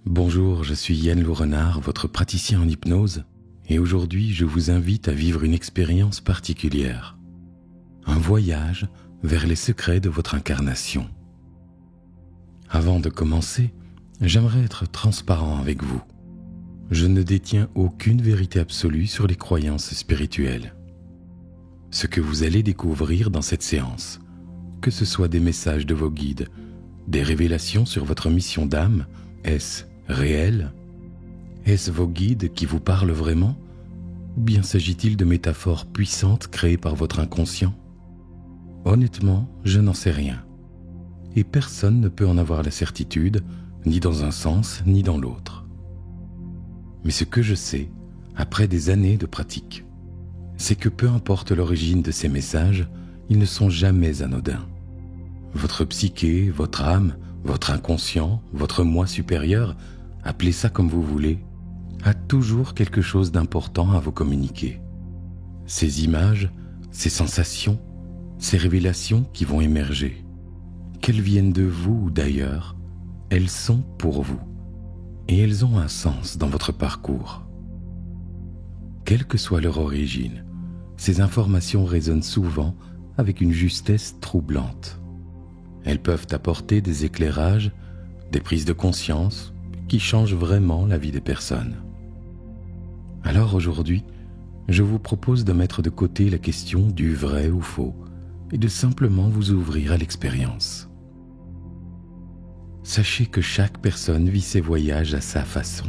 Bonjour, je suis Yann Lourenard, votre praticien en hypnose, et aujourd'hui je vous invite à vivre une expérience particulière. Un voyage vers les secrets de votre incarnation. Avant de commencer, j'aimerais être transparent avec vous. Je ne détiens aucune vérité absolue sur les croyances spirituelles. Ce que vous allez découvrir dans cette séance, que ce soit des messages de vos guides, des révélations sur votre mission d'âme, est-ce réel? Est-ce vos guides qui vous parlent vraiment? Ou bien s'agit-il de métaphores puissantes créées par votre inconscient? Honnêtement, je n'en sais rien. Et personne ne peut en avoir la certitude, ni dans un sens, ni dans l'autre. Mais ce que je sais, après des années de pratique, c'est que peu importe l'origine de ces messages, ils ne sont jamais anodins. Votre psyché, votre âme, votre inconscient, votre moi supérieur, appelez ça comme vous voulez, a toujours quelque chose d'important à vous communiquer. Ces images, ces sensations, ces révélations qui vont émerger, qu'elles viennent de vous ou d'ailleurs, elles sont pour vous et elles ont un sens dans votre parcours. Quelle que soit leur origine, ces informations résonnent souvent avec une justesse troublante. Elles peuvent apporter des éclairages, des prises de conscience qui changent vraiment la vie des personnes. Alors aujourd'hui, je vous propose de mettre de côté la question du vrai ou faux et de simplement vous ouvrir à l'expérience. Sachez que chaque personne vit ses voyages à sa façon.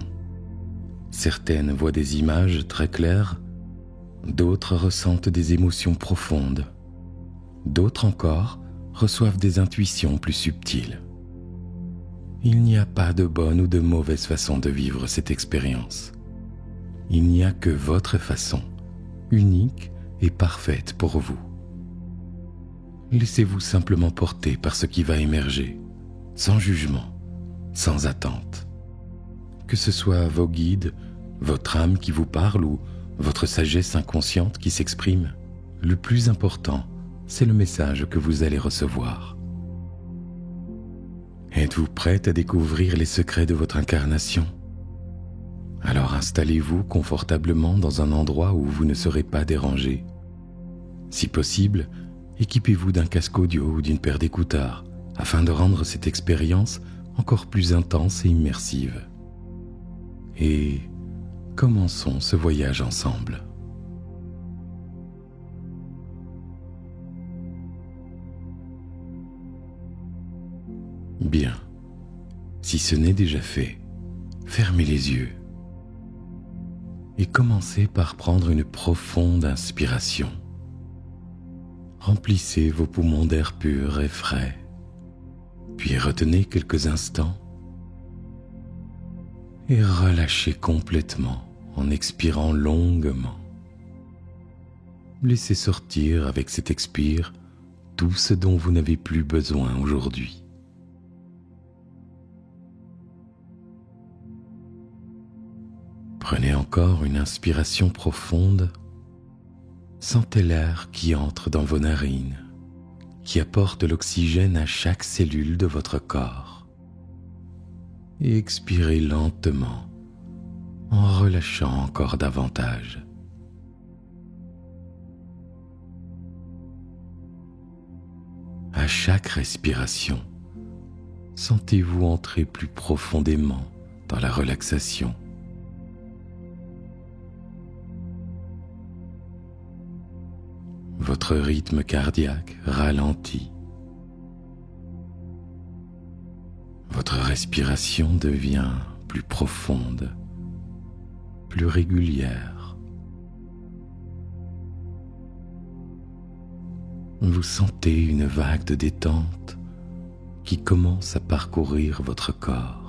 Certaines voient des images très claires, d'autres ressentent des émotions profondes, d'autres encore reçoivent des intuitions plus subtiles. Il n'y a pas de bonne ou de mauvaise façon de vivre cette expérience. Il n'y a que votre façon, unique et parfaite pour vous. Laissez-vous simplement porter par ce qui va émerger, sans jugement, sans attente. Que ce soit vos guides, votre âme qui vous parle ou votre sagesse inconsciente qui s'exprime, le plus important, c'est le message que vous allez recevoir. Êtes-vous prête à découvrir les secrets de votre incarnation? Alors installez-vous confortablement dans un endroit où vous ne serez pas dérangé. Si possible, équipez-vous d'un casque audio ou d'une paire d'écouteurs afin de rendre cette expérience encore plus intense et immersive. Et commençons ce voyage ensemble. Bien, si ce n'est déjà fait, fermez les yeux et commencez par prendre une profonde inspiration. Remplissez vos poumons d'air pur et frais, puis retenez quelques instants et relâchez complètement en expirant longuement. Laissez sortir avec cet expire tout ce dont vous n'avez plus besoin aujourd'hui. Prenez encore une inspiration profonde. Sentez l'air qui entre dans vos narines, qui apporte l'oxygène à chaque cellule de votre corps. Et expirez lentement, en relâchant encore davantage. À chaque respiration, sentez-vous entrer plus profondément dans la relaxation. Votre rythme cardiaque ralentit. Votre respiration devient plus profonde, plus régulière. Vous sentez une vague de détente qui commence à parcourir votre corps.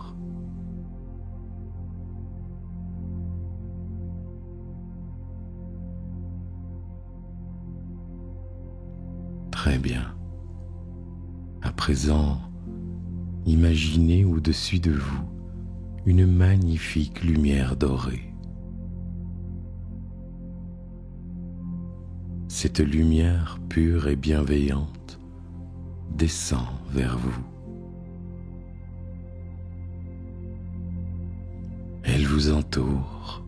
Très bien. À présent, imaginez au-dessus de vous une magnifique lumière dorée. Cette lumière pure et bienveillante descend vers vous. vous entoure,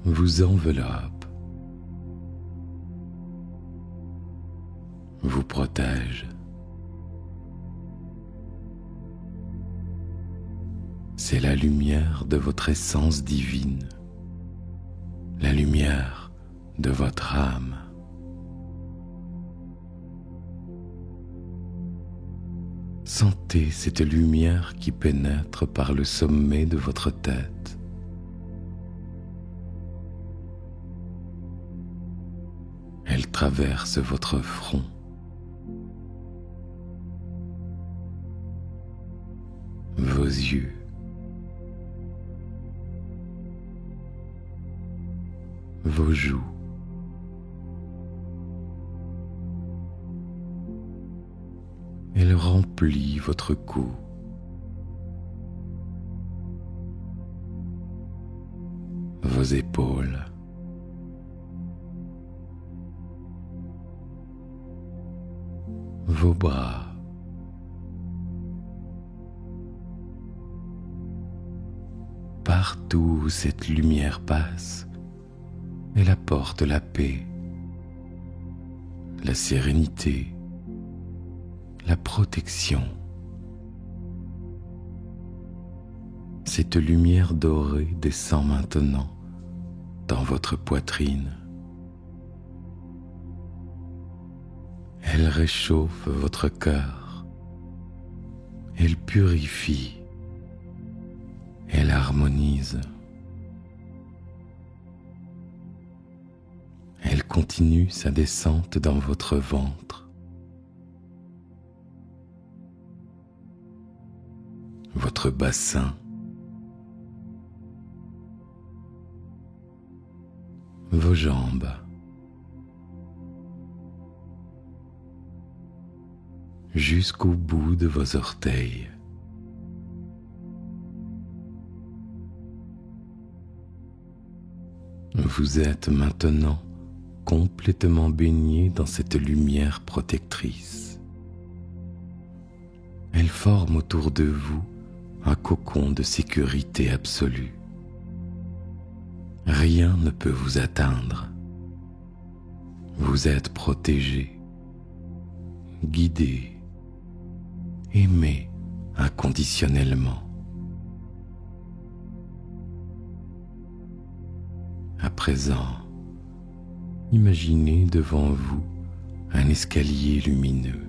vous enveloppe, vous protège. C'est la lumière de votre essence divine, la lumière de votre âme. Sentez cette lumière qui pénètre par le sommet de votre tête. Elle traverse votre front, vos yeux, vos joues, elle remplit votre cou, vos épaules, vos bras, partout où cette lumière passe, elle apporte la paix, la sérénité, la protection. Cette lumière dorée descend maintenant dans votre poitrine. Elle réchauffe votre cœur, elle purifie, elle harmonise. Elle continue sa descente dans votre ventre, votre bassin, vos jambes, jusqu'au bout de vos orteils. Vous êtes maintenant complètement baigné dans cette lumière protectrice. Elle forme autour de vous un cocon de sécurité absolue. Rien ne peut vous atteindre. Vous êtes protégé, guidé, aimé inconditionnellement. À présent, imaginez devant vous un escalier lumineux.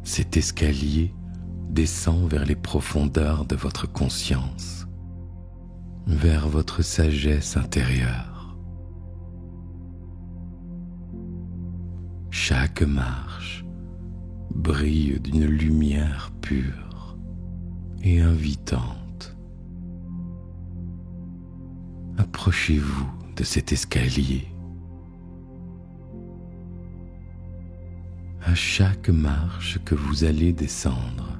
Cet escalier descend vers les profondeurs de votre conscience, vers votre sagesse intérieure. Chaque marche brille d'une lumière pure et invitante. Approchez-vous de cet escalier. À chaque marche que vous allez descendre,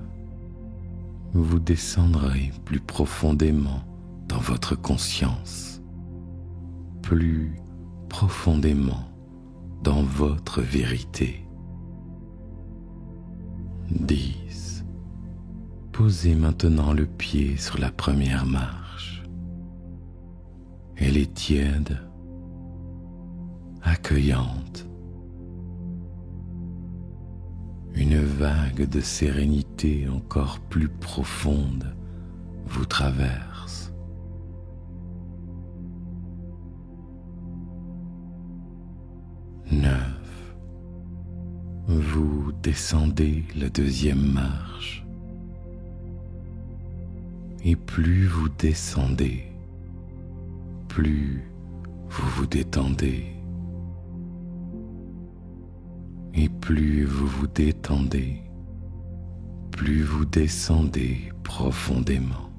vous descendrez plus profondément dans votre conscience, plus profondément dans votre vérité. 10. Posez maintenant le pied sur la première marche. Elle est tiède, accueillante. Une vague de sérénité encore plus profonde vous traverse. 9. Vous descendez la deuxième marche. Et plus vous descendez, plus vous vous détendez. Et plus vous vous détendez, plus vous descendez profondément.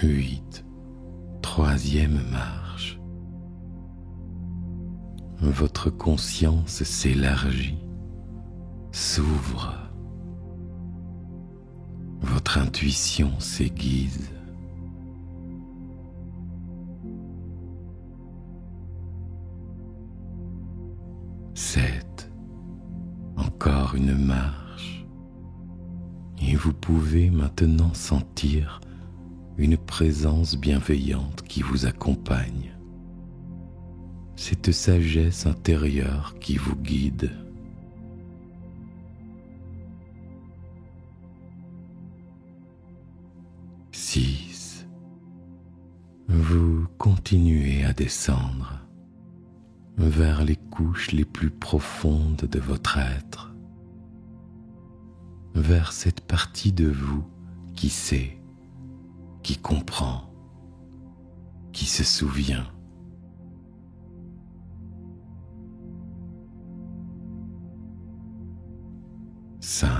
8. Troisième marche. Votre conscience s'élargit, s'ouvre. Votre intuition s'aiguise. 7. Encore une marche. Et vous pouvez maintenant sentir une présence bienveillante qui vous accompagne. Cette sagesse intérieure qui vous guide. 6. Vous continuez à descendre vers les couches les plus profondes de votre être, vers cette partie de vous qui sait, qui comprend, qui se souvient. 5.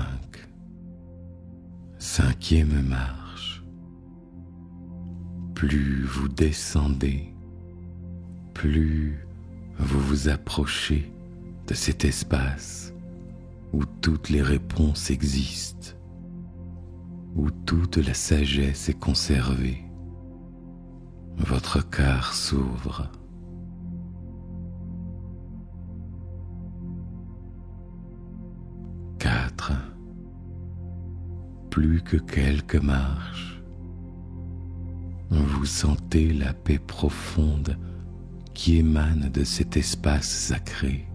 Cinquième marche. Plus vous descendez, plus vous vous approchez de cet espace où toutes les réponses existent, où toute la sagesse est conservée. Votre cœur s'ouvre. 4. Plus que quelques marches, vous sentez la paix profonde qui émane de cet espace sacré.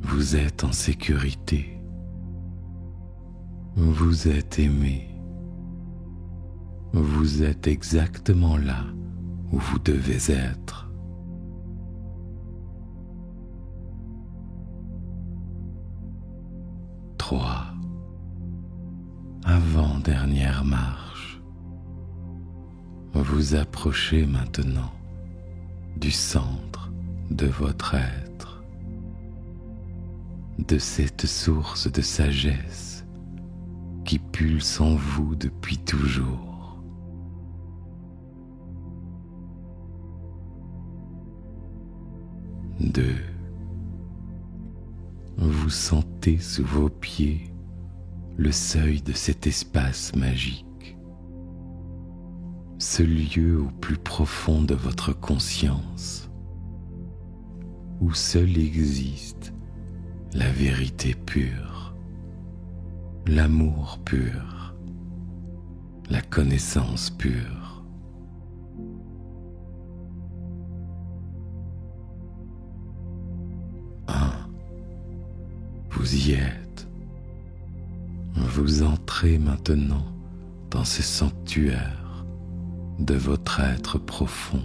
Vous êtes en sécurité. Vous êtes aimé. Vous êtes exactement là où vous devez être. 3. Avant-dernière marche. Vous approchez maintenant du centre de votre être, de cette source de sagesse qui pulse en vous depuis toujours. 2. Vous sentez sous vos pieds le seuil de cet espace magique, ce lieu au plus profond de votre conscience, où seul existe la vérité pure, l'amour pur, la connaissance pure. 1. Vous y êtes. Vous entrez maintenant dans ce sanctuaire de votre être profond,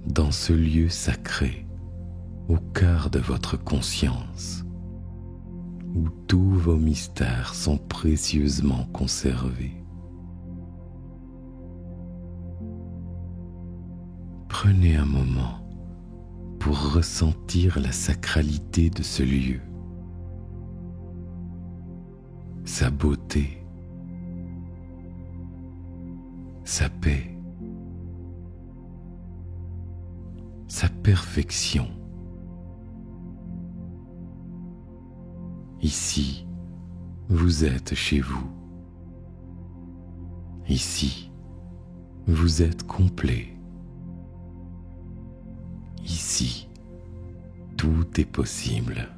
dans ce lieu sacré, au cœur de votre conscience, où tous vos mystères sont précieusement conservés. Prenez un moment pour ressentir la sacralité de ce lieu, sa beauté, sa paix, sa perfection. Ici, vous êtes chez vous. Ici, vous êtes complet. Ici, tout est possible.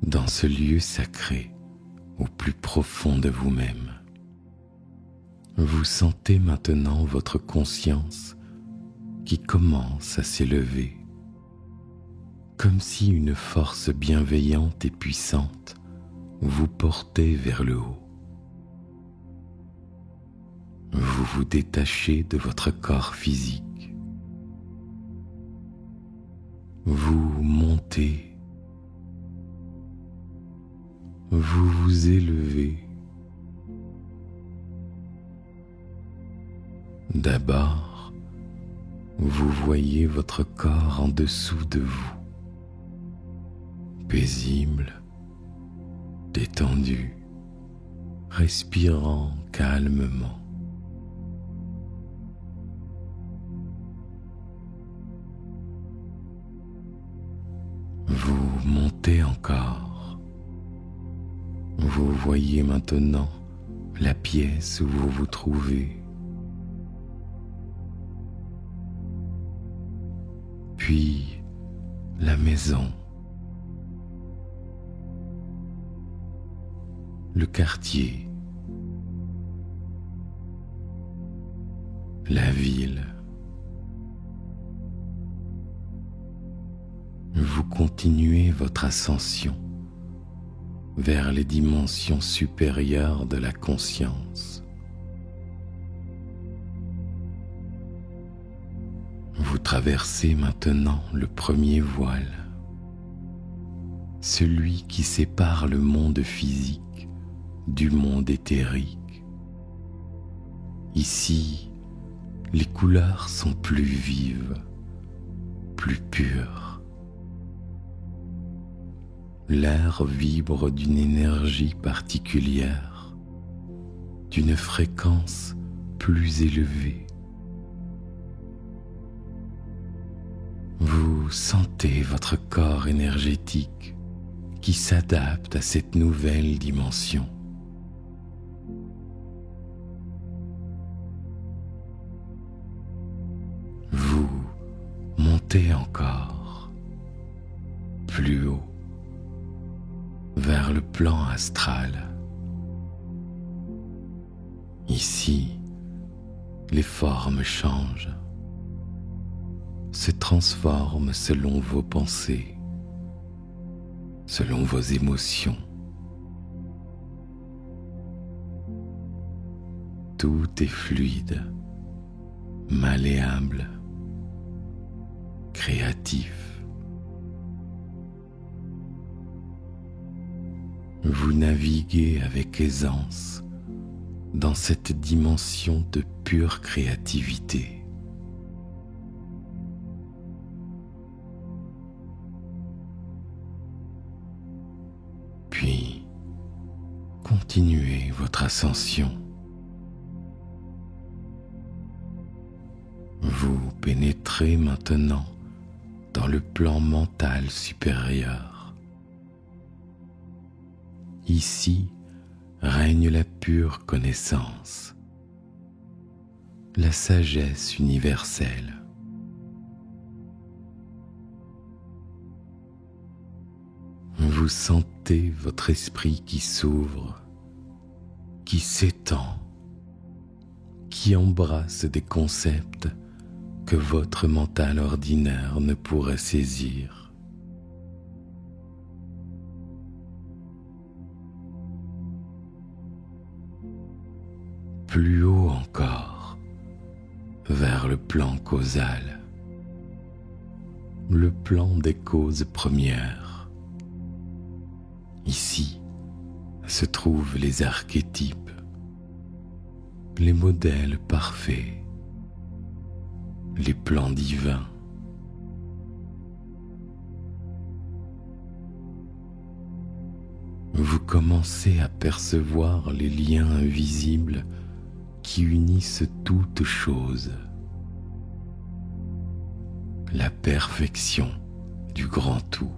Dans ce lieu sacré, au plus profond de vous-même, vous sentez maintenant votre conscience qui commence à s'élever, comme si une force bienveillante et puissante vous portait vers le haut. Vous vous détachez de votre corps physique. Vous montez. Vous vous élevez. D'abord, vous voyez votre corps en dessous de vous, paisible, détendu, respirant calmement. Vous montez encore. Vous voyez maintenant la pièce où vous vous trouvez. puis la maison, le quartier, la ville. Vous continuez votre ascension vers les dimensions supérieures de la conscience. Vous traversez maintenant le premier voile, celui qui sépare le monde physique du monde éthérique. Ici, les couleurs sont plus vives, plus pures. L'air vibre d'une énergie particulière, d'une fréquence plus élevée. Vous sentez votre corps énergétique qui s'adapte à cette nouvelle dimension. Vous montez encore plus haut vers le plan astral. Ici, les formes changent, se transforment selon vos pensées, selon vos émotions. Tout est fluide, malléable, créatif. Vous naviguez avec aisance dans cette dimension de pure créativité. Puis, continuez votre ascension. Vous pénétrez maintenant dans le plan mental supérieur. Ici règne la pure connaissance, la sagesse universelle. Vous sentez votre esprit qui s'ouvre, qui s'étend, qui embrasse des concepts que votre mental ordinaire ne pourrait saisir. Plus haut encore, vers le plan causal, le plan des causes premières. Ici se trouvent les archétypes, les modèles parfaits, les plans divins. Vous commencez à percevoir les liens invisibles qui unissent toutes choses. La perfection du grand tout.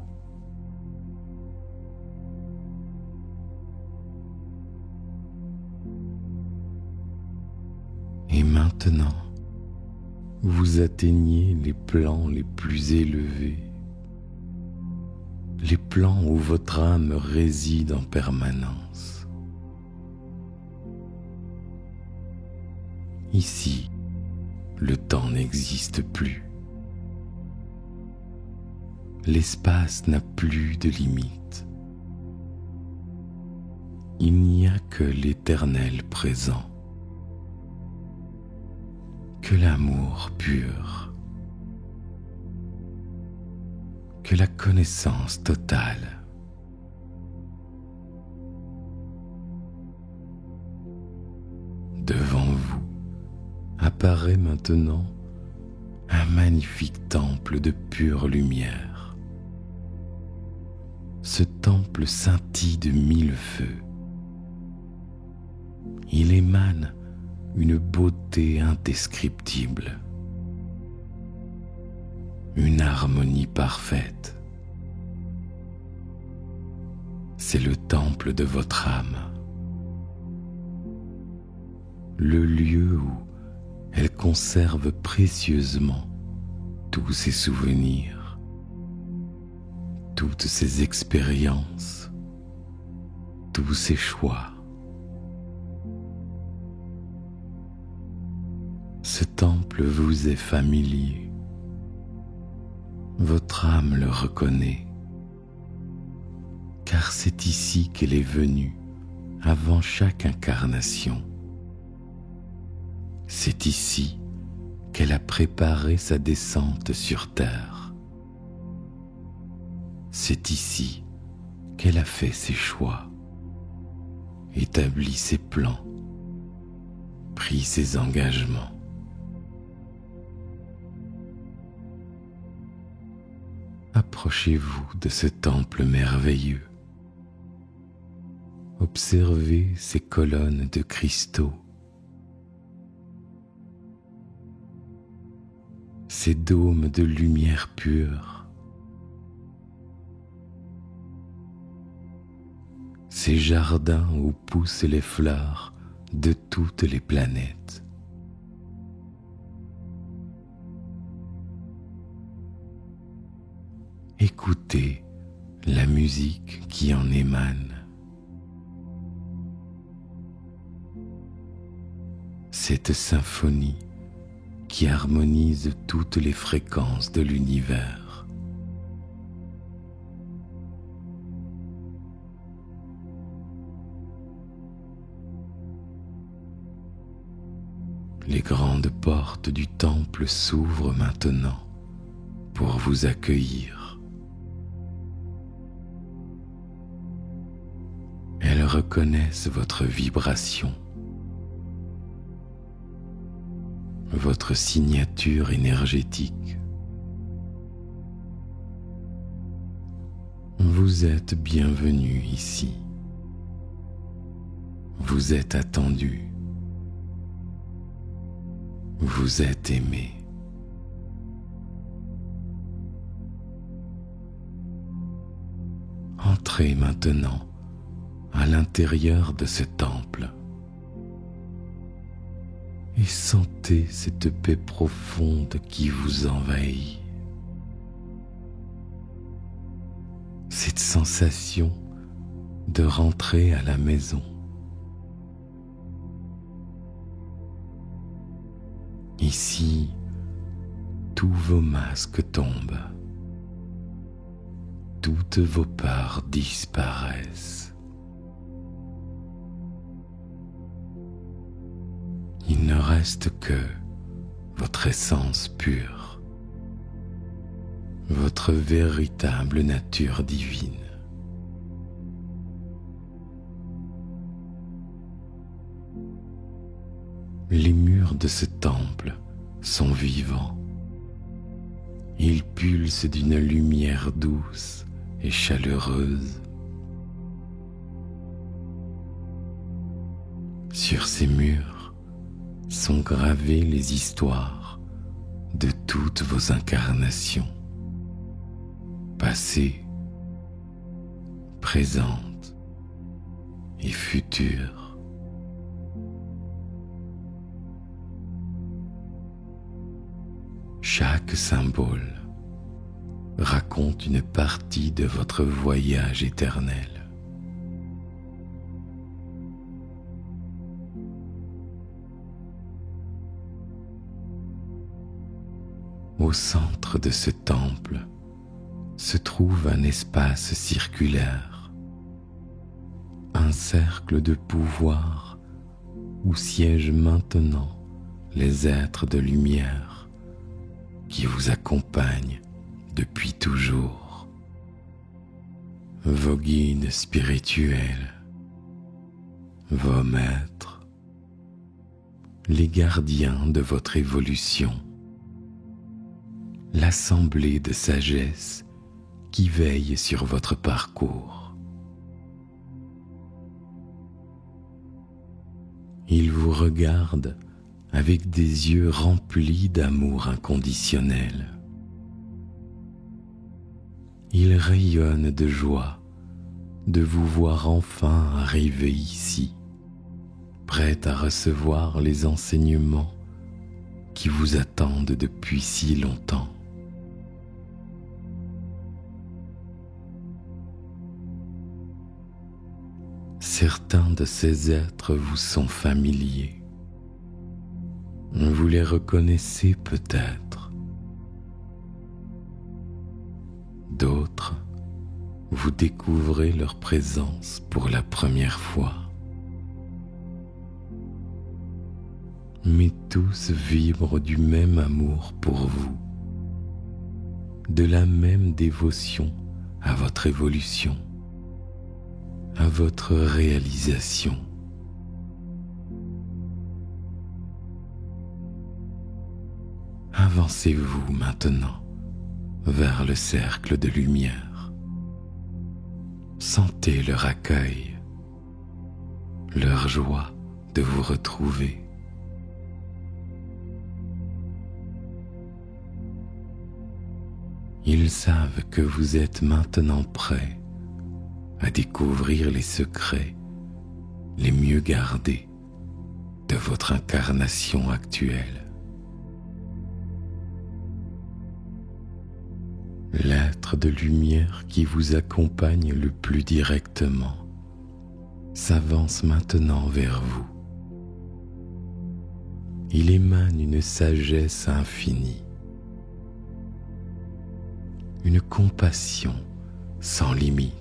Et maintenant, vous atteignez les plans les plus élevés, les plans où votre âme réside en permanence. Ici, le temps n'existe plus. L'espace n'a plus de limite. Il n'y a que l'éternel présent, que l'amour pur, que la connaissance totale. Devant vous apparaît maintenant un magnifique temple de pure lumière. Ce temple scintille de 1000 feux. Il émane une beauté indescriptible, une harmonie parfaite. C'est le temple de votre âme, le lieu où elle conserve précieusement tous ces souvenirs, toutes ces expériences, tous ces choix. Ce temple vous est familier. Votre âme le reconnaît, car c'est ici qu'elle est venue avant chaque incarnation. C'est ici qu'elle a préparé sa descente sur terre. C'est ici qu'elle a fait ses choix, établi ses plans, pris ses engagements. Approchez-vous de ce temple merveilleux. Observez ces colonnes de cristaux, ces dômes de lumière pure, ces jardins où poussent les fleurs de toutes les planètes. Écoutez la musique qui en émane. Cette symphonie qui harmonise toutes les fréquences de l'univers. Les grandes portes du temple s'ouvrent maintenant pour vous accueillir. Elles reconnaissent votre vibration, votre signature énergétique. Vous êtes bienvenu ici. Vous êtes attendu. Vous êtes aimé. Entrez maintenant à l'intérieur de ce temple et sentez cette paix profonde qui vous envahit. Cette sensation de rentrer à la maison. Ici, tous vos masques tombent. Toutes vos peurs disparaissent. Il ne reste que votre essence pure, votre véritable nature divine. Les murs de ce temple sont vivants. Ils pulsent d'une lumière douce et chaleureuse. Sur ces murs sont gravées les histoires de toutes vos incarnations, passées, présentes et futures. Chaque symbole raconte une partie de votre voyage éternel. Au centre de ce temple se trouve un espace circulaire, un cercle de pouvoir où siègent maintenant les êtres de lumière qui vous accompagnent depuis toujours, vos guides spirituels, vos maîtres, les gardiens de votre évolution, l'assemblée de sagesse qui veille sur votre parcours. Ils vous regardent avec des yeux remplis d'amour inconditionnel. Ils rayonnent de joie de vous voir enfin arriver ici, prêt à recevoir les enseignements qui vous attendent depuis si longtemps. Certains de ces êtres vous sont familiers. Vous les reconnaissez peut-être. D'autres, vous découvrez leur présence pour la première fois. Mais tous vibrent du même amour pour vous, de la même dévotion à votre évolution, à votre réalisation. Avancez-vous maintenant vers le cercle de lumière. Sentez leur accueil, leur joie de vous retrouver. Ils savent que vous êtes maintenant prêts à découvrir les secrets les mieux gardés de votre incarnation actuelle. L'être de lumière qui vous accompagne le plus directement s'avance maintenant vers vous. Il émane une sagesse infinie, une compassion sans limite,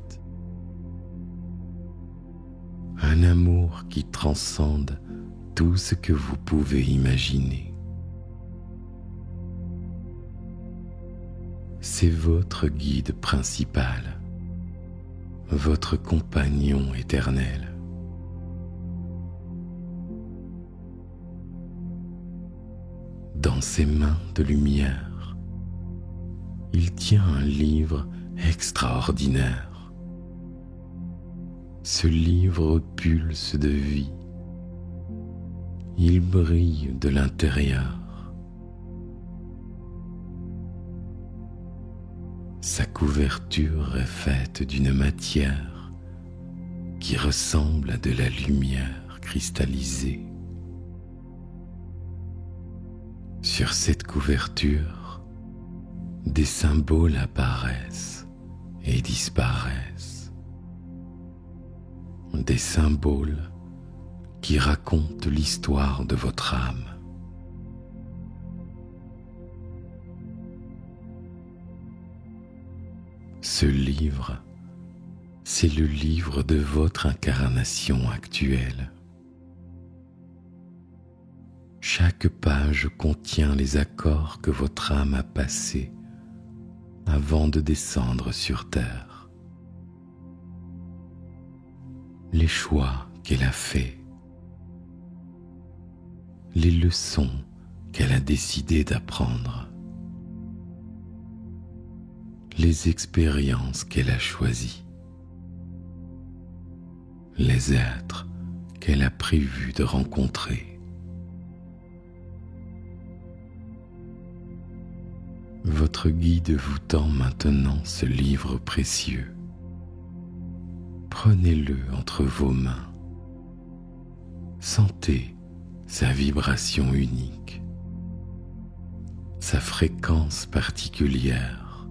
un amour qui transcende tout ce que vous pouvez imaginer. C'est votre guide principal, votre compagnon éternel. Dans ses mains de lumière, il tient un livre extraordinaire. Ce livre pulse de vie. Il brille de l'intérieur. Sa couverture est faite d'une matière qui ressemble à de la lumière cristallisée. Sur cette couverture, des symboles apparaissent et disparaissent. Des symboles qui racontent l'histoire de votre âme. Ce livre, c'est le livre de votre incarnation actuelle. Chaque page contient les accords que votre âme a passés avant de descendre sur terre. Les choix qu'elle a faits, les leçons qu'elle a décidé d'apprendre, les expériences qu'elle a choisies, les êtres qu'elle a prévu de rencontrer. Votre guide vous tend maintenant ce livre précieux. Prenez-le entre vos mains. Sentez sa vibration unique, sa fréquence particulière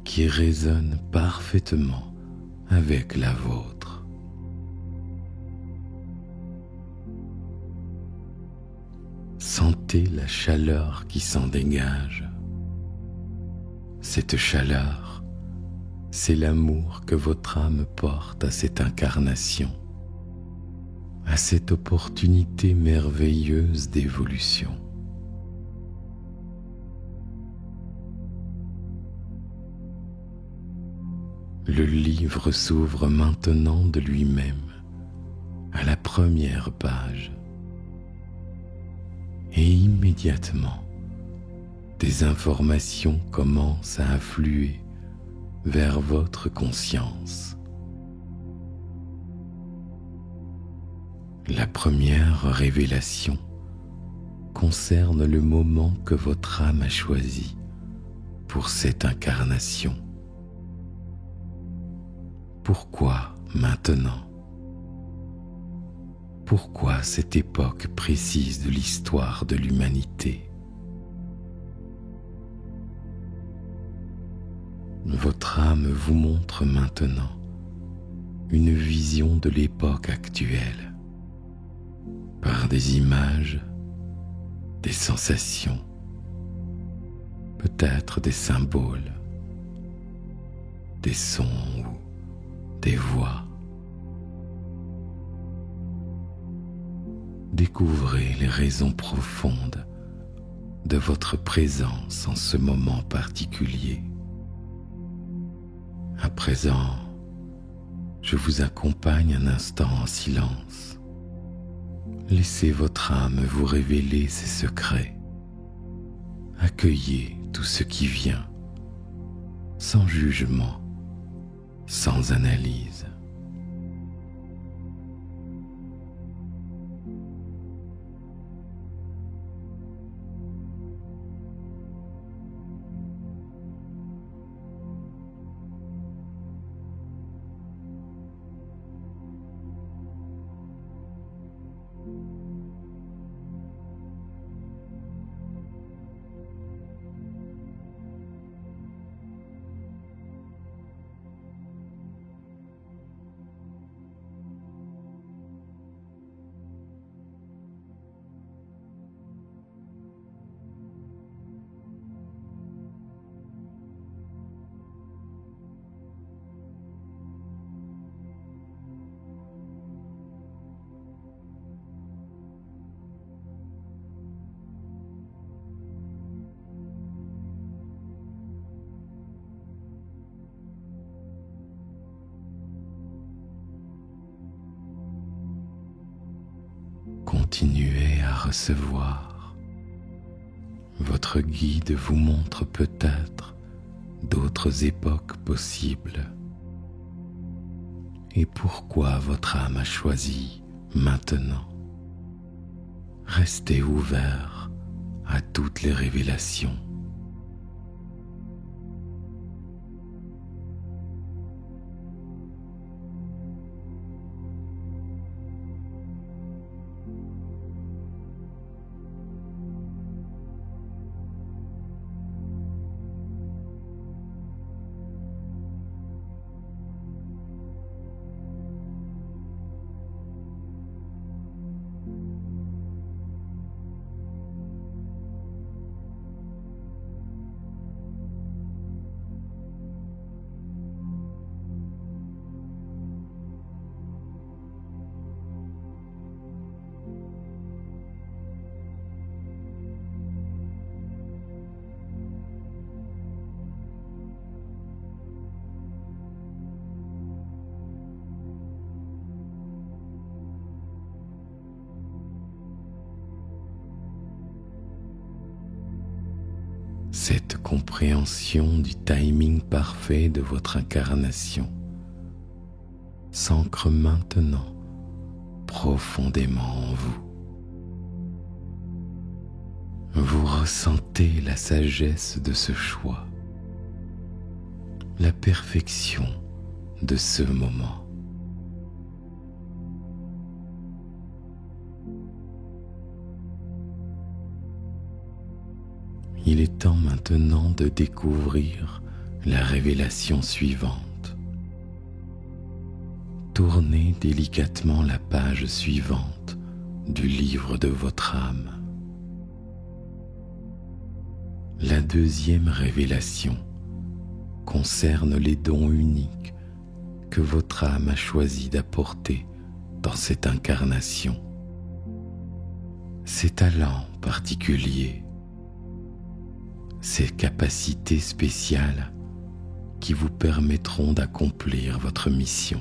qui résonne parfaitement avec la vôtre. Sentez la chaleur qui s'en dégage. Cette chaleur, c'est l'amour que votre âme porte à cette incarnation, à cette opportunité merveilleuse d'évolution. Le livre s'ouvre maintenant de lui-même à la première page et immédiatement, des informations commencent à affluer vers votre conscience. La première révélation concerne le moment que votre âme a choisi pour cette incarnation. Pourquoi maintenant? Pourquoi cette époque précise de l'histoire de l'humanité? Votre âme vous montre maintenant une vision de l'époque actuelle par des images, des sensations, peut-être des symboles, des sons ou des voix. Découvrez les raisons profondes de votre présence en ce moment particulier. À présent, je vous accompagne un instant en silence. Laissez votre âme vous révéler ses secrets. Accueillez tout ce qui vient, sans jugement, sans analyse. Continuez à recevoir. Votre guide vous montre peut-être d'autres époques possibles. Et pourquoi votre âme a choisi maintenant? Restez ouvert à toutes les révélations. Cette compréhension du timing parfait de votre incarnation s'ancre maintenant profondément en vous. Vous ressentez la sagesse de ce choix, la perfection de ce moment. Il est temps maintenant de découvrir la révélation suivante. Tournez délicatement la page suivante du livre de votre âme. La deuxième révélation concerne les dons uniques que votre âme a choisi d'apporter dans cette incarnation. Ses talents particuliers, ces capacités spéciales qui vous permettront d'accomplir votre mission.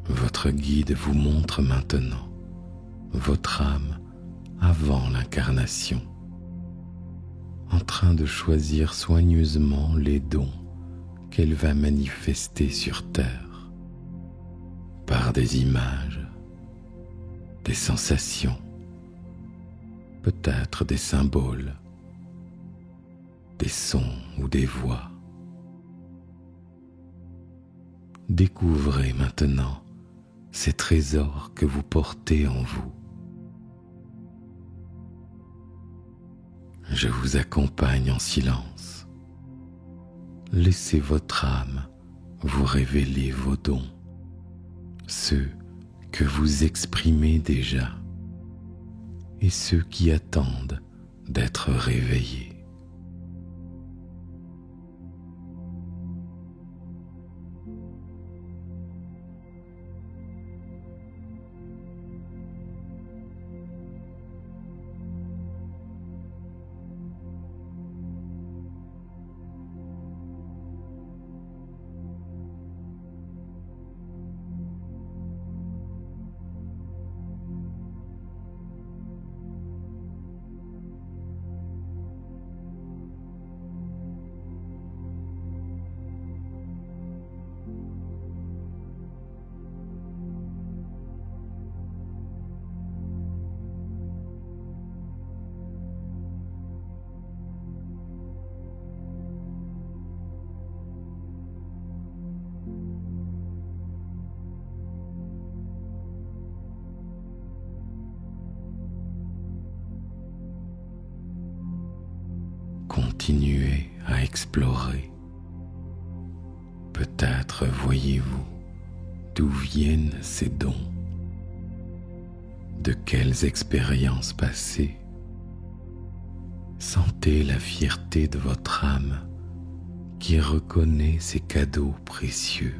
Votre guide vous montre maintenant votre âme avant l'incarnation, en train de choisir soigneusement les dons qu'elle va manifester sur terre, par des images, des sensations, peut-être des symboles, des sons ou des voix. Découvrez maintenant ces trésors que vous portez en vous. Je vous accompagne en silence. laissez votre âme vous révéler vos dons, ceux que vous exprimez déjà et ceux qui attendent d'être réveillés. Continuez à explorer. Peut-être voyez-vous d'où viennent ces dons, de quelles expériences passées. Sentez la fierté de votre âme qui reconnaît ces cadeaux précieux.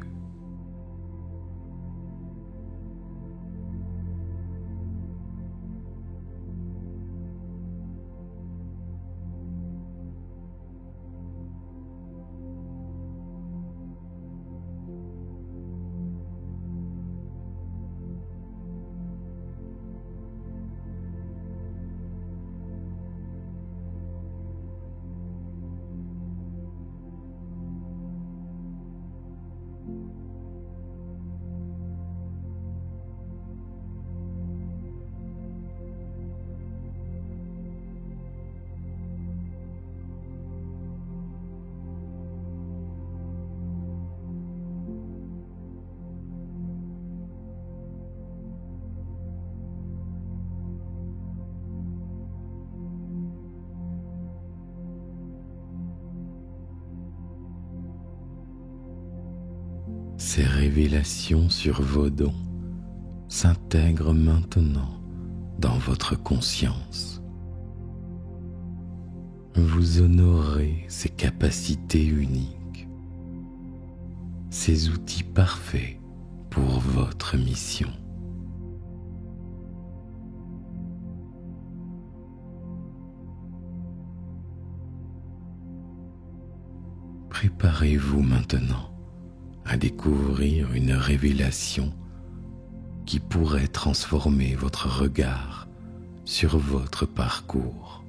Ces révélations sur vos dons s'intègrent maintenant dans votre conscience. Vous honorez ces capacités uniques, ces outils parfaits pour votre mission. Préparez-vous maintenant à découvrir une révélation qui pourrait transformer votre regard sur votre parcours.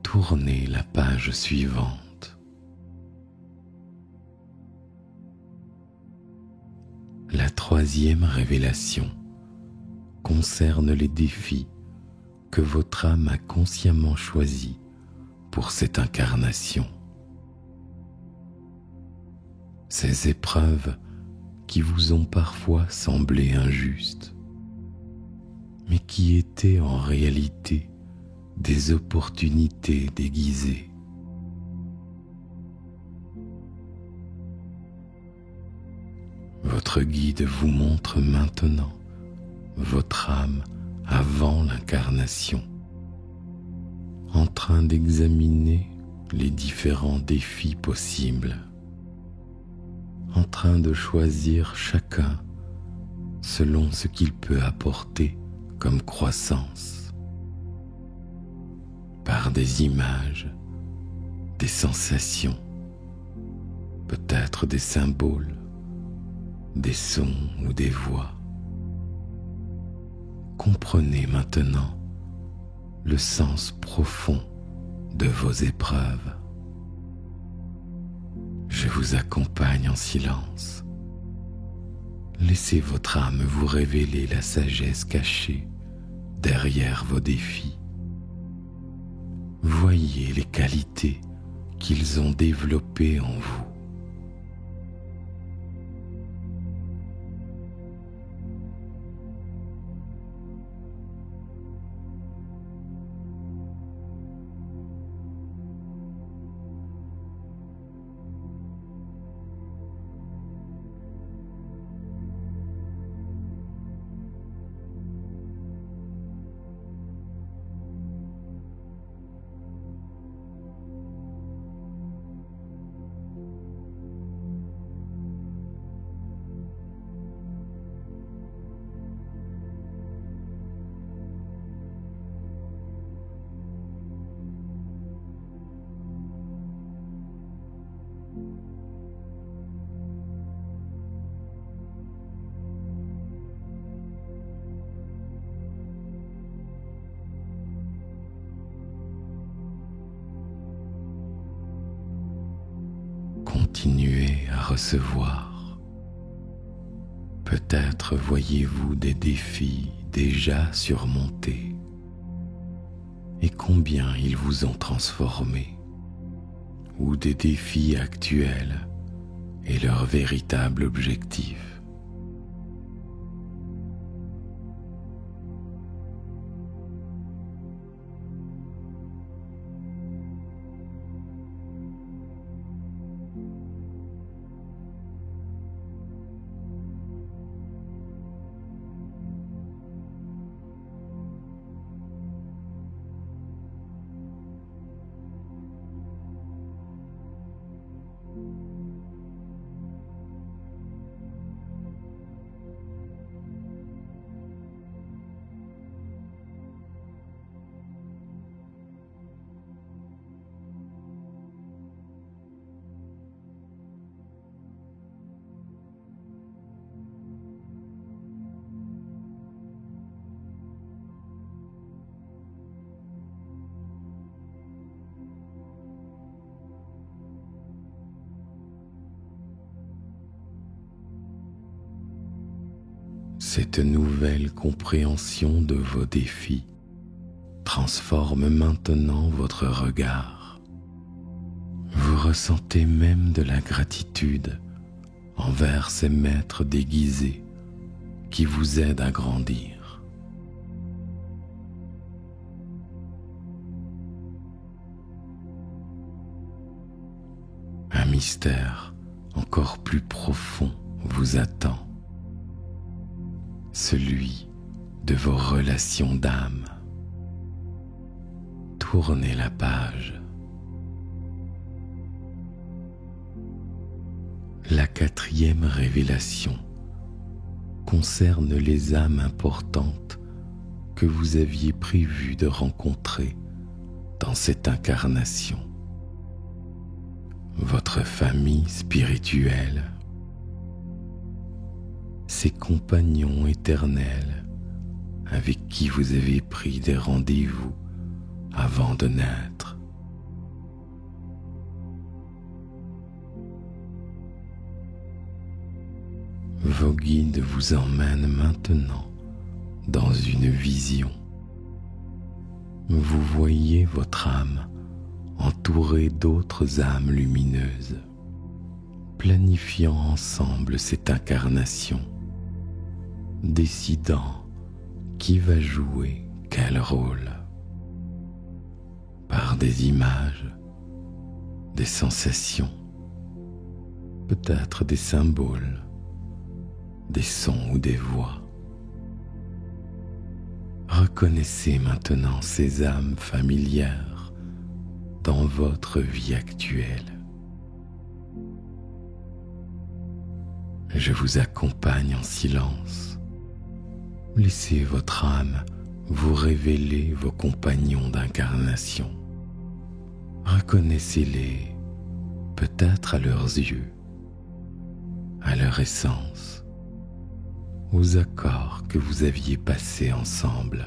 Tournez la page suivante. La troisième révélation concerne les défis que votre âme a consciemment choisis pour cette incarnation. Ces épreuves qui vous ont parfois semblé injustes, mais qui étaient en réalité des opportunités déguisées. Votre guide vous montre maintenant votre âme avant l'incarnation, en train d'examiner les différents défis possibles, en train de choisir chacun selon ce qu'il peut apporter comme croissance, par des images, des sensations, peut-être des symboles, des sons ou des voix. Comprenez maintenant le sens profond de vos épreuves. Je vous accompagne en silence. Laissez votre âme vous révéler la sagesse cachée derrière vos défis. Voyez les qualités qu'ils ont développées en vous. Continuez à recevoir. Peut-être voyez-vous des défis déjà surmontés et combien ils vous ont transformé, ou des défis actuels et leur véritable objectif. Cette nouvelle compréhension de vos défis transforme maintenant votre regard. Vous ressentez même de la gratitude envers ces maîtres déguisés qui vous aident à grandir. Un mystère encore plus profond vous attend, celui de vos relations d'âme. Tournez la page. La quatrième révélation concerne les âmes importantes que vous aviez prévu de rencontrer dans cette incarnation. Votre famille spirituelle, ces compagnons éternels avec qui vous avez pris des rendez-vous avant de naître. Vos guides vous emmènent maintenant dans une vision. Vous voyez votre âme entourée d'autres âmes lumineuses, planifiant ensemble cette incarnation, décidant qui va jouer quel rôle, par des images, des sensations, peut-être des symboles, des sons ou des voix. Reconnaissez maintenant ces âmes familières dans votre vie actuelle. Je vous accompagne en silence. Laissez votre âme vous révéler vos compagnons d'incarnation. Reconnaissez-les, peut-être à leurs yeux, à leur essence, aux accords que vous aviez passés ensemble.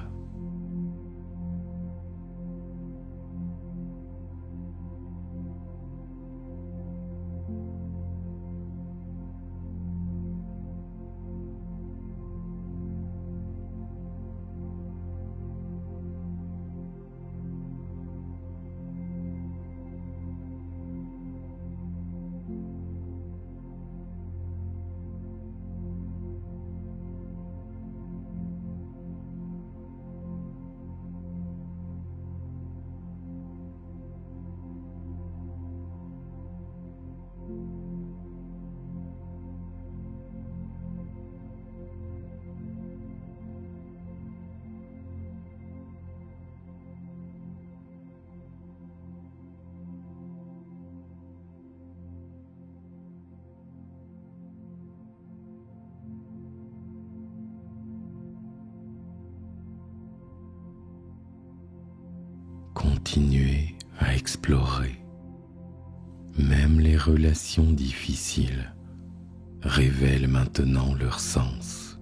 Continuez à explorer. Même les relations difficiles révèlent maintenant leur sens.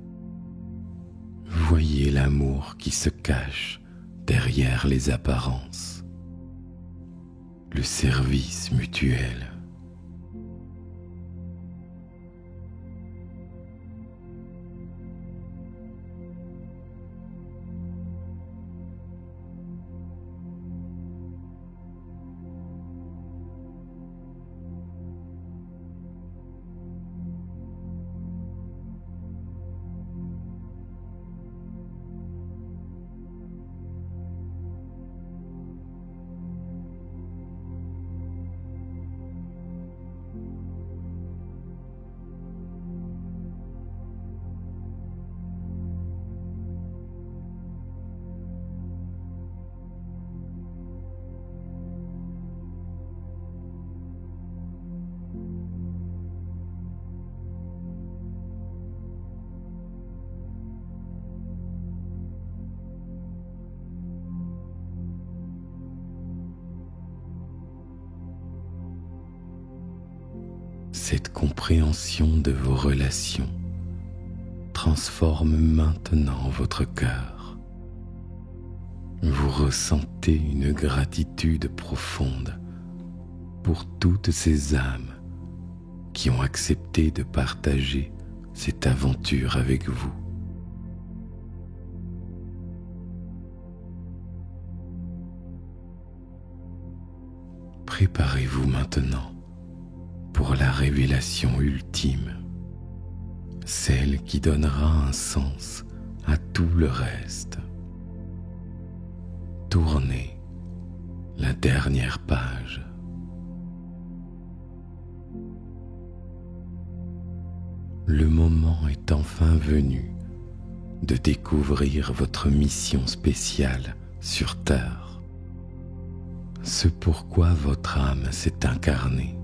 Voyez l'amour qui se cache derrière les apparences, le service mutuel, Cette compréhension de vos relations transforme maintenant votre cœur. Vous ressentez une gratitude profonde pour toutes ces âmes qui ont accepté de partager cette aventure avec vous. Préparez-vous maintenant pour la révélation ultime, celle qui donnera un sens à tout le reste. Tournez la dernière page. Le moment est enfin venu de découvrir votre mission spéciale sur Terre. Ce pourquoi votre âme s'est incarnée,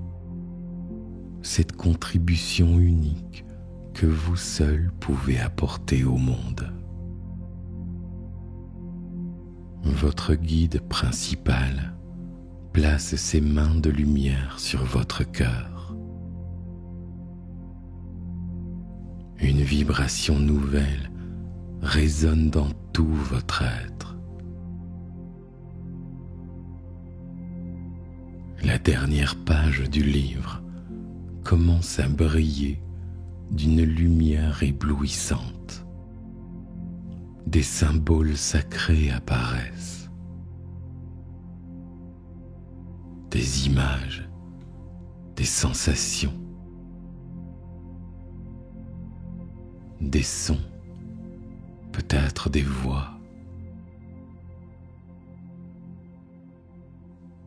cette contribution unique que vous seul pouvez apporter au monde. Votre guide principal place ses mains de lumière sur votre cœur. Une vibration nouvelle résonne dans tout votre être. La dernière page du livre commence à briller d'une lumière éblouissante. Des symboles sacrés apparaissent. Des images, des sensations, des sons, peut-être des voix.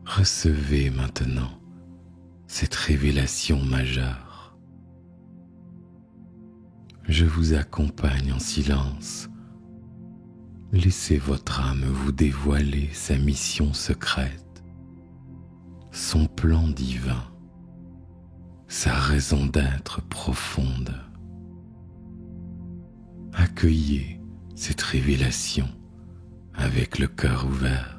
Recevez maintenant cette révélation majeure. Je vous accompagne en silence. Laissez votre âme vous dévoiler sa mission secrète, son plan divin, sa raison d'être profonde. Accueillez cette révélation avec le cœur ouvert.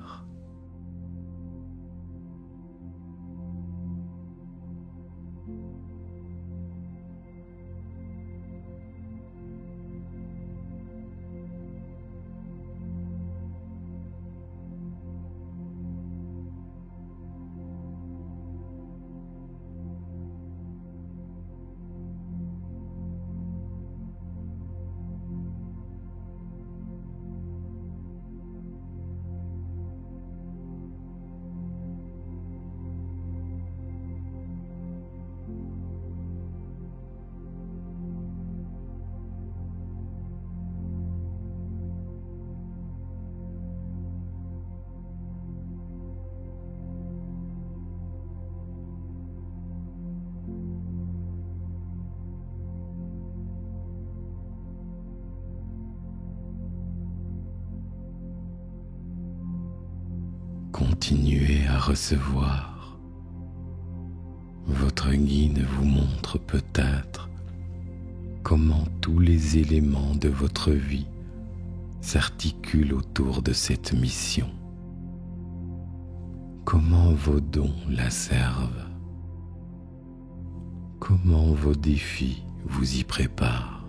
Continuez à recevoir. Votre guide vous montre peut-être comment tous les éléments de votre vie s'articulent autour de cette mission. Comment vos dons la servent. Comment vos défis vous y préparent.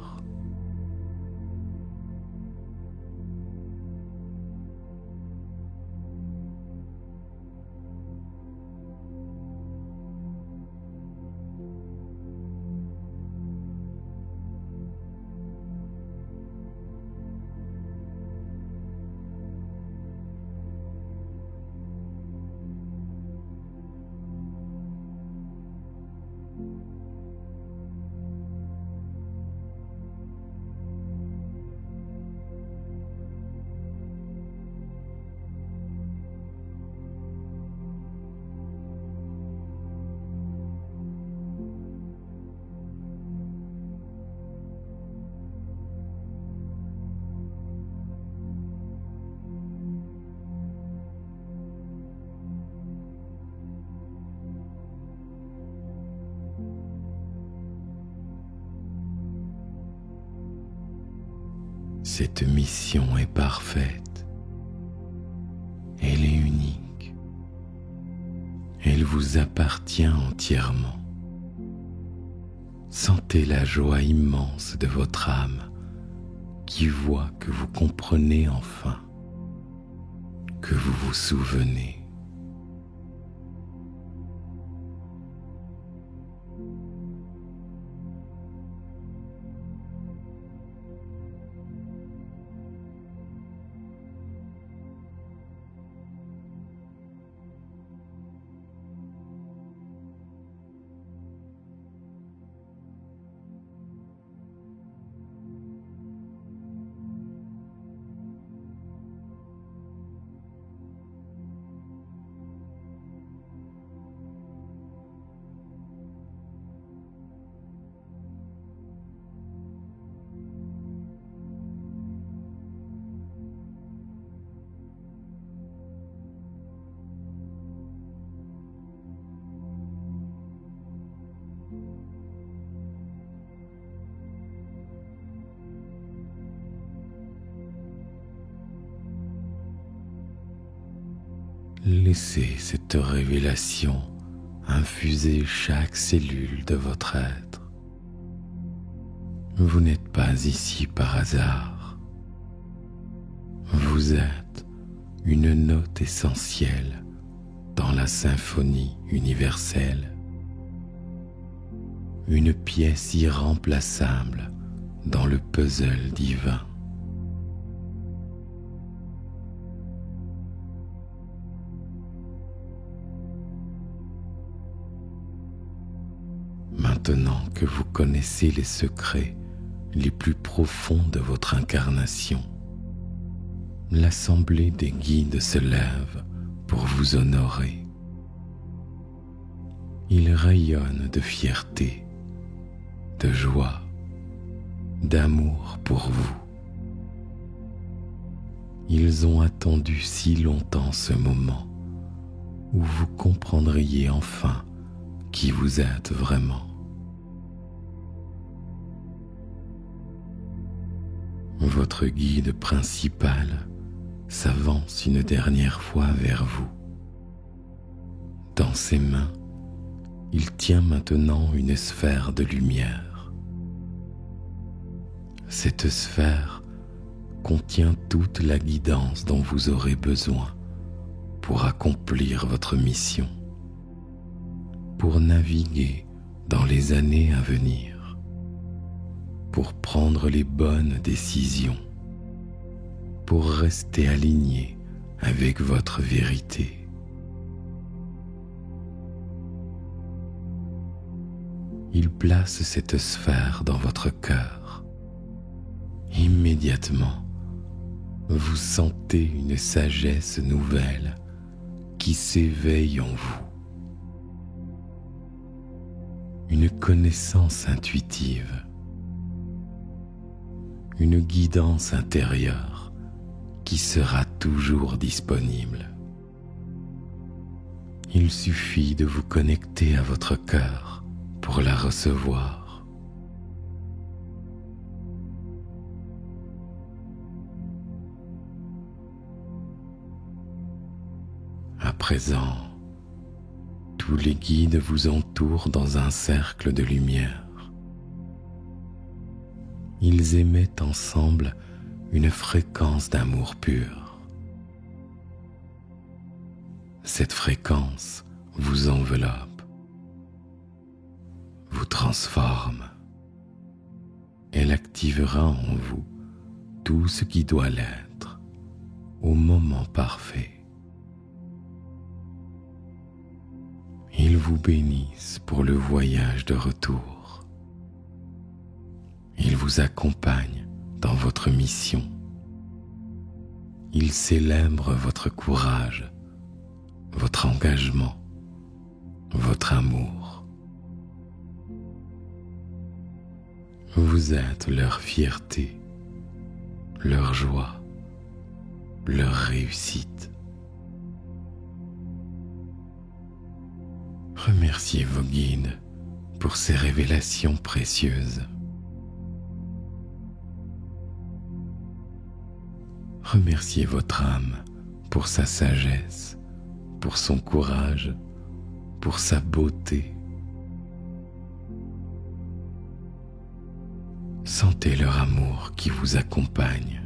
Cette mission est parfaite. Elle est unique. Elle vous appartient entièrement. Sentez la joie immense de votre âme qui voit que vous comprenez enfin, que vous vous souvenez. Laissez cette révélation infuser chaque cellule de votre être. Vous n'êtes pas ici par hasard. Vous êtes une note essentielle dans la symphonie universelle, une pièce irremplaçable dans le puzzle divin. Maintenant que vous connaissez les secrets les plus profonds de votre incarnation, l'assemblée des guides se lève pour vous honorer. Ils rayonnent de fierté, de joie, d'amour pour vous. Ils ont attendu si longtemps ce moment où vous comprendriez enfin qui vous êtes vraiment. Votre guide principal s'avance une dernière fois vers vous. Dans ses mains, il tient maintenant une sphère de lumière. Cette sphère contient toute la guidance dont vous aurez besoin pour accomplir votre mission, pour naviguer dans les années à venir, pour prendre les bonnes décisions, pour rester aligné avec votre vérité. Il place cette sphère dans votre cœur. Immédiatement, vous sentez une sagesse nouvelle qui s'éveille en vous. Une connaissance intuitive, une guidance intérieure qui sera toujours disponible. Il suffit de vous connecter à votre cœur pour la recevoir. À présent, tous les guides vous entourent dans un cercle de lumière. Ils émettent ensemble une fréquence d'amour pur. Cette fréquence vous enveloppe, vous transforme. Elle activera en vous tout ce qui doit l'être au moment parfait. Ils vous bénissent pour le voyage de retour. Ils vous accompagnent dans votre mission. Ils célèbrent votre courage, votre engagement, votre amour. Vous êtes leur fierté, leur joie, leur réussite. Remerciez vos guides pour ces révélations précieuses. Remerciez votre âme pour sa sagesse, pour son courage, pour sa beauté. Sentez leur amour qui vous accompagne.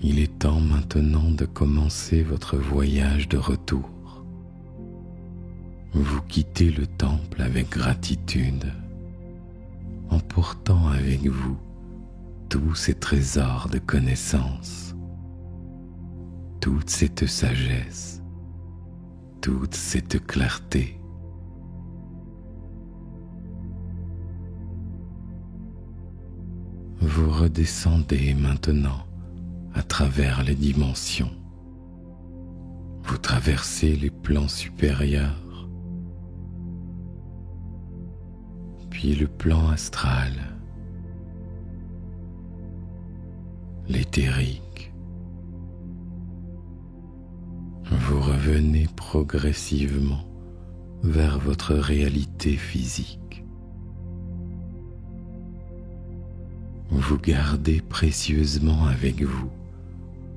Il est temps maintenant de commencer votre voyage de retour. Vous quittez le temple avec gratitude, emportant avec vous tous ces trésors de connaissances, toute cette sagesse, toute cette clarté. Vous redescendez maintenant à travers les dimensions. Vous traversez les plans supérieurs, puis le plan astral, l'éthérique. Vous revenez progressivement vers votre réalité physique. Vous gardez précieusement avec vous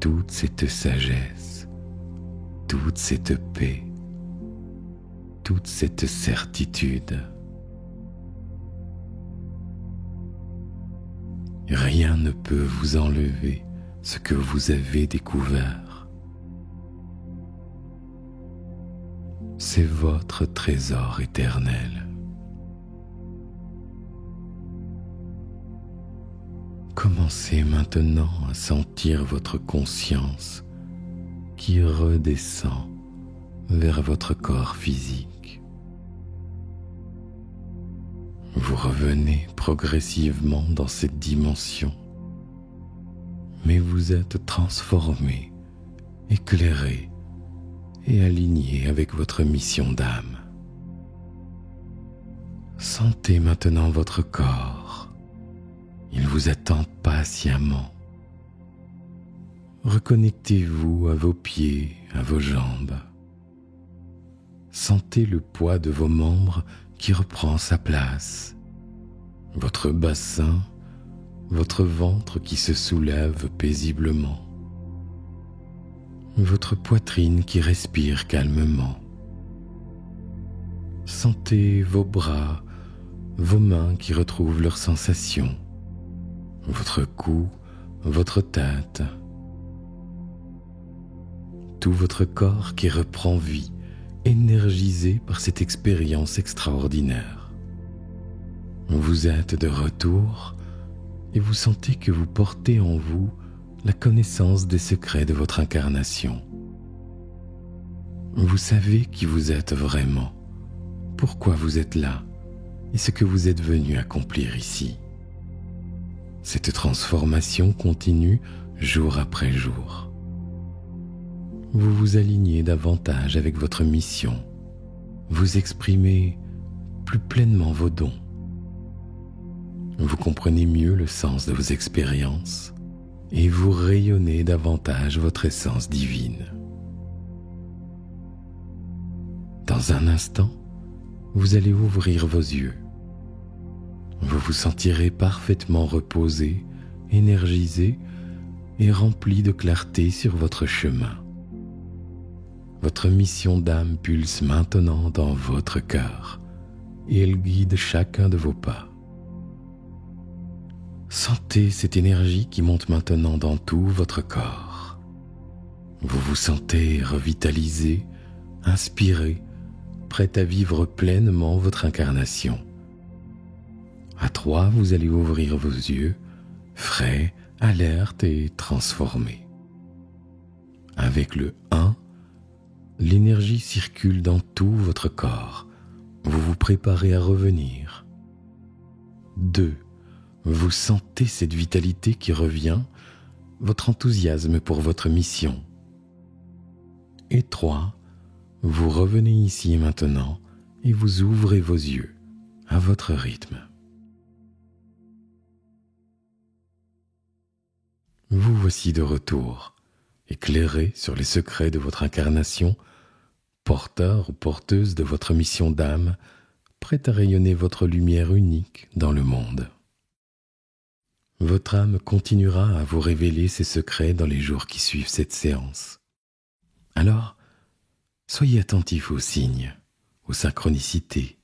toute cette sagesse, toute cette paix, toute cette certitude. Rien ne peut vous enlever ce que vous avez découvert. C'est votre trésor éternel. Commencez maintenant à sentir votre conscience qui redescend vers votre corps physique. Vous revenez progressivement dans cette dimension, mais vous êtes transformé, éclairé et aligné avec votre mission d'âme. Sentez maintenant votre corps. Il vous attend patiemment. Reconnectez-vous à vos pieds, à vos jambes. Sentez le poids de vos membres qui reprend sa place. Votre bassin, votre ventre qui se soulève paisiblement. Votre poitrine qui respire calmement. Sentez vos bras, vos mains qui retrouvent leurs sensations. Votre cou, votre tête, tout votre corps qui reprend vie, énergisé par cette expérience extraordinaire. Vous êtes de retour et vous sentez que vous portez en vous la connaissance des secrets de votre incarnation. Vous savez qui vous êtes vraiment, pourquoi vous êtes là et ce que vous êtes venu accomplir ici. Cette transformation continue jour après jour. Vous vous alignez davantage avec votre mission. Vous exprimez plus pleinement vos dons. Vous comprenez mieux le sens de vos expériences et vous rayonnez davantage votre essence divine. Dans un instant, vous allez ouvrir vos yeux. Vous vous sentirez parfaitement reposé, énergisé et rempli de clarté sur votre chemin. Votre mission d'âme pulse maintenant dans votre cœur et elle guide chacun de vos pas. Sentez cette énergie qui monte maintenant dans tout votre corps. Vous vous sentez revitalisé, inspiré, prêt à vivre pleinement votre incarnation. À 3, vous allez ouvrir vos yeux, frais, alertes et transformés. Avec le 1, l'énergie circule dans tout votre corps. Vous vous préparez à revenir. 2, vous sentez cette vitalité qui revient, votre enthousiasme pour votre mission. Et 3, vous revenez ici et maintenant et vous ouvrez vos yeux à votre rythme. Vous voici de retour, éclairé sur les secrets de votre incarnation, porteur ou porteuse de votre mission d'âme, prête à rayonner votre lumière unique dans le monde. Votre âme continuera à vous révéler ses secrets dans les jours qui suivent cette séance. Alors, soyez attentif aux signes, aux synchronicités,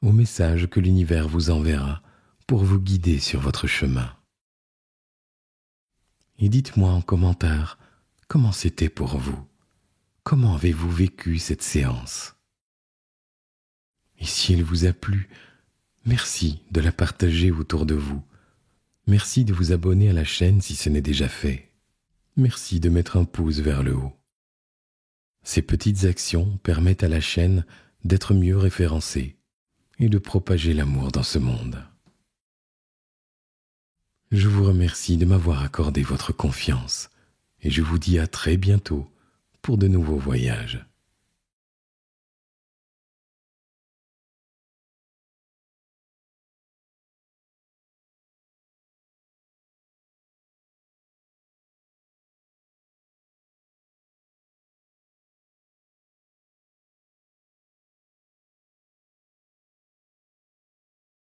aux messages que l'univers vous enverra pour vous guider sur votre chemin. Et dites-moi en commentaire comment c'était pour vous. Comment avez-vous vécu cette séance? Et si elle vous a plu, merci de la partager autour de vous. Merci de vous abonner à la chaîne si ce n'est déjà fait. Merci de mettre un pouce vers le haut. Ces petites actions permettent à la chaîne d'être mieux référencée et de propager l'amour dans ce monde. Je vous remercie de m'avoir accordé votre confiance et je vous dis à très bientôt pour de nouveaux voyages.